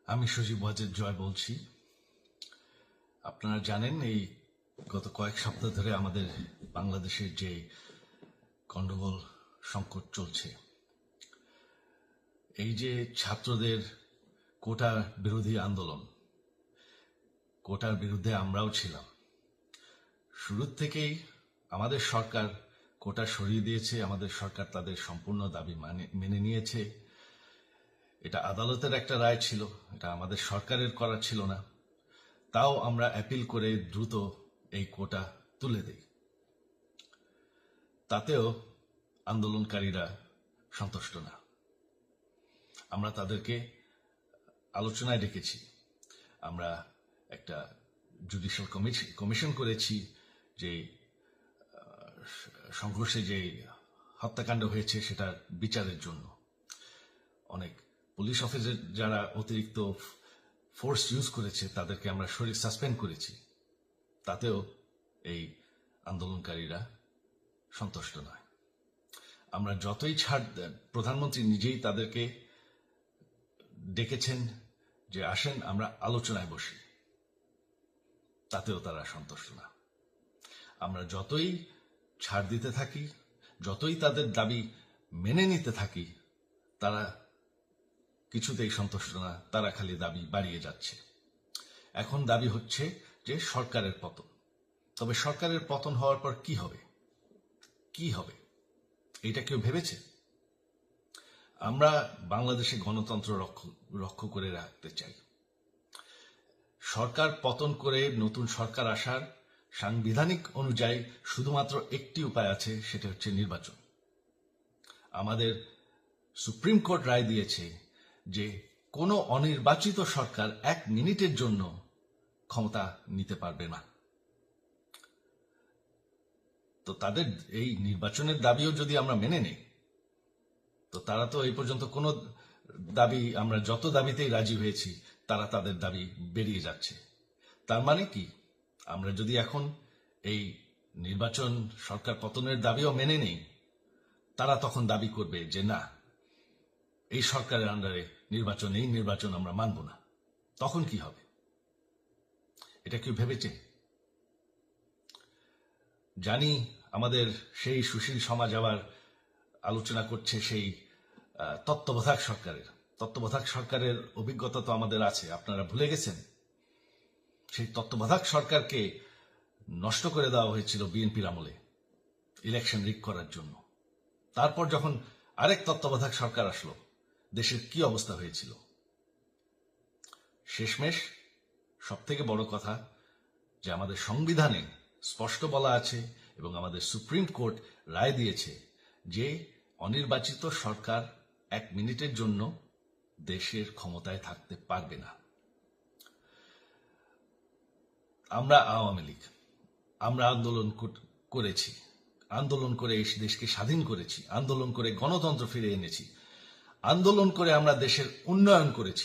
আমি সজীব ওয়াজেদ জয় বলছি। আপনারা জানেন এই গত কয়েক সপ্তাহ ধরে আমাদের বাংলাদেশের যে গন্ডগোল সংকট চলছে, এই যে ছাত্রদের কোটা বিরোধী আন্দোলন, কোটার বিরুদ্ধে আমরাও ছিলাম। শুরুর থেকেই আমাদের সরকার কোটা সরিয়ে দিয়েছে, আমাদের সরকার তাদের সম্পূর্ণ দাবি মেনে নিয়েছে। এটা আদালতের একটা রায় ছিল, এটা আমাদের সরকারের করা ছিল না। তাও আমরা অ্যাপিল করে দ্রুত এই কোটা তুলে দেই। তাতেও আন্দোলনকারীরা সন্তুষ্ট না। আমরা তাদেরকে আলোচনায় ডেকেছি, আমরা একটা জুডিশিয়াল কমিশন করেছি, যে সংঘর্ষে যে হত্যাকাণ্ড হয়েছে সেটার বিচারের জন্য। অনেক পুলিশ অফিসার যারা অতিরিক্ত ফোর্স ইউজ করেছে তাদেরকে আমরা সাসপেন্ড করেছি। তাতেও এই আন্দোলনকারীরা সন্তুষ্ট নয়। আমরা যতই ছাড়, প্রধানমন্ত্রী নিজেই তাদেরকে ডেকেছেন যে আসেন আমরা আলোচনায় বসি, তাতেও তারা সন্তুষ্ট না। আমরা যতই ছাড় দিতে থাকি, যতই তাদের দাবি মেনে নিতে থাকি, তারা কিছুতেই সন্তুষ্ট না, তারা খালি দাবি বাড়িয়ে যাচ্ছে। এখন দাবি হচ্ছে যে সরকারের পতন। তবে সরকারের পতন হওয়ার পর কি হবে, কি হবে এটা কেউ ভেবেছে? আমরা বাংলাদেশে গণতন্ত্র রক্ষা করে রাখতে চাই। সরকার পতন করে নতুন সরকার আসার সাংবিধানিক অনুযায়ী শুধুমাত্র একটি উপায় আছে, সেটা হচ্ছে নির্বাচন। আমাদের সুপ্রিম কোর্ট রায় দিয়েছে যে কোনো অনির্বাচিত সরকার 1 মিনিটের জন্য ক্ষমতা নিতে পারবে না। তো তাদের এই নির্বাচনের দাবিও যদি আমরা মেনে নেই, তো তারা তো এই পর্যন্ত কোনো দাবি, আমরা যত দাবিতেই রাজি হয়েছি তারা তাদের দাবি বেরিয়ে যাচ্ছে। তার মানে কি, আমরা যদি এখন এই নির্বাচন, সরকার পতনের দাবিও মেনে নেই, তারা তখন দাবি করবে যে না, এই সরকারের আন্ডারে নির্বাচন, এই নির্বাচন আমরা মানব না। তখন কি হবে এটা কেউ ভেবেছে? জানি আমাদের সেই সুশীল সমাজ আবার আলোচনা করছে সেই তত্ত্বাবধায়ক সরকারের অভিজ্ঞতা তো আমাদের আছে। আপনারা ভুলে গেছেন সেই তত্ত্বাবধায়ক সরকারকে নষ্ট করে দেওয়া হয়েছিল বিএনপির আমলে ইলেকশন রিগ করার জন্য। তারপর যখন আরেক তত্ত্বাবধায়ক সরকার আসলো, দেশের কি অবস্থা হয়েছিল। শেষমেশ সব থেকে বড় কথা যে আমাদের সংবিধানে স্পষ্ট বলা আছে এবং আমাদের সুপ্রিম কোর্ট রায় দিয়েছে যে অনির্বাচিত সরকার 1 মিনিটের জন্য দেশের ক্ষমতায় থাকতে পারবে না। আমরা আওয়ামী লীগ, আমরা আন্দোলন করেছি, আন্দোলন করে এই দেশকে স্বাধীন করেছি, আন্দোলন করে গণতন্ত্র ফিরে এনেছি, আন্দোলন করে আমরা দেশের উন্নয়ন করেছি।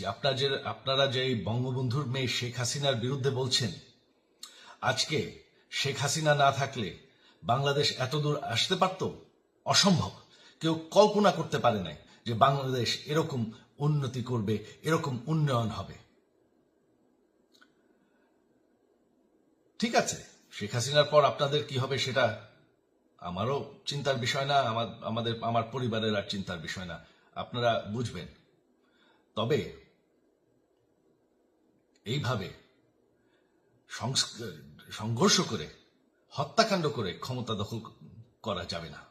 আপনারা যে বঙ্গবন্ধুর মেয়ে শেখ হাসিনার বিরুদ্ধে বলছেন, আজকে শেখ হাসিনা না থাকলে বাংলাদেশ এতদূর আসতে পারত? অসম্ভব। কেউ কল্পনা করতে পারে নাই যে বাংলাদেশ এরকম উন্নতি করবে, এরকম উন্নয়ন হবে। ঠিক আছে, শেখ হাসিনার পর আপনাদের কি হবে সেটা আমারও চিন্তার বিষয় না, আমার পরিবারের আর চিন্তার বিষয় না, আপনারা বুঝবেন। তবে এইভাবে সংঘর্ষ করে, হত্যাকাণ্ড করে ক্ষমতা দখল করা যাবে না।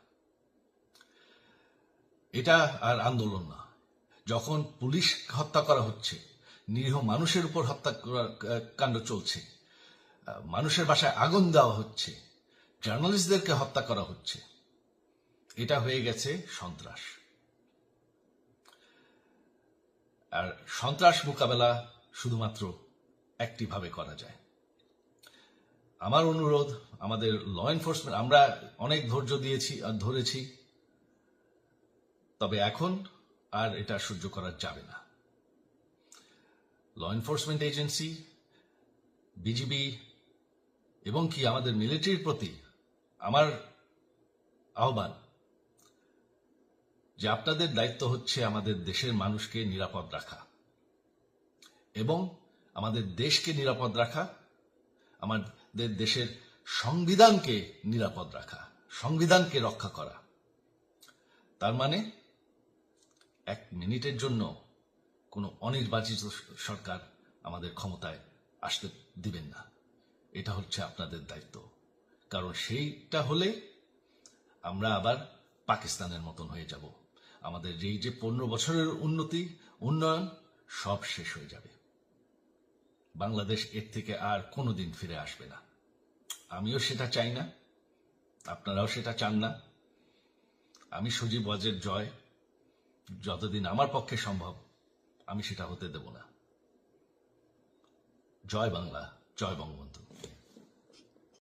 এটা আর আন্দোলন না। যখন পুলিশ হত্যা করা হচ্ছে, নিরীহ মানুষের উপর হত্যাকাণ্ড চলছে, মানুষের বাসায় আগুন দেওয়া হচ্ছে, জার্নালিস্টদেরকে হত্যা করা হচ্ছে, এটা হয়ে গেছে সন্ত্রাস। আর সন্ত্রাস মোকাবেলা শুধুমাত্র একটি ভাবে করা যায়। আমার অনুরোধ, আমাদের ল এনফোর্সমেন্ট, আমরা অনেক ধৈর্য ধরেছি, তবে এখন আর এটা সহ্য করা যাবে না। ল এনফোর্সমেন্ট এজেন্সি, বিজিবি এবং কি আমাদের মিলিটারির প্রতি আমার আহ্বান যে আপনাদের দায়িত্ব হচ্ছে আমাদের দেশের মানুষকে নিরাপদ রাখা। এবং আমাদের দেশকে নিরাপদ রাখা, আমাদের দেশের সংবিধানকে নিরাপদ রাখা, সংবিধানকে রক্ষা করা। তার মানে 1 মিনিটের জন্য কোনো অনির্বাচিত সরকার আমাদের ক্ষমতায় আসতে দিবেন না। এটা হচ্ছে আপনাদের দায়িত্ব, কারণ সেইটা হলে আমরা আবার পাকিস্তানের মতন হয়ে যাব। আমাদের এই যে 15 বছরের উন্নয়ন সব শেষ হয়ে যাবে। বাংলাদেশ এর থেকে আর কোনোদিন ফিরে আসবে না। আমিও সেটা চাই না, আপনারাও সেটা চান না। আমি সজীব ওয়াজের জয় যতদিন আমার পক্ষে সম্ভব আমি সেটা হতে দেব না। জয় বাংলা, জয় বঙ্গবন্ধু।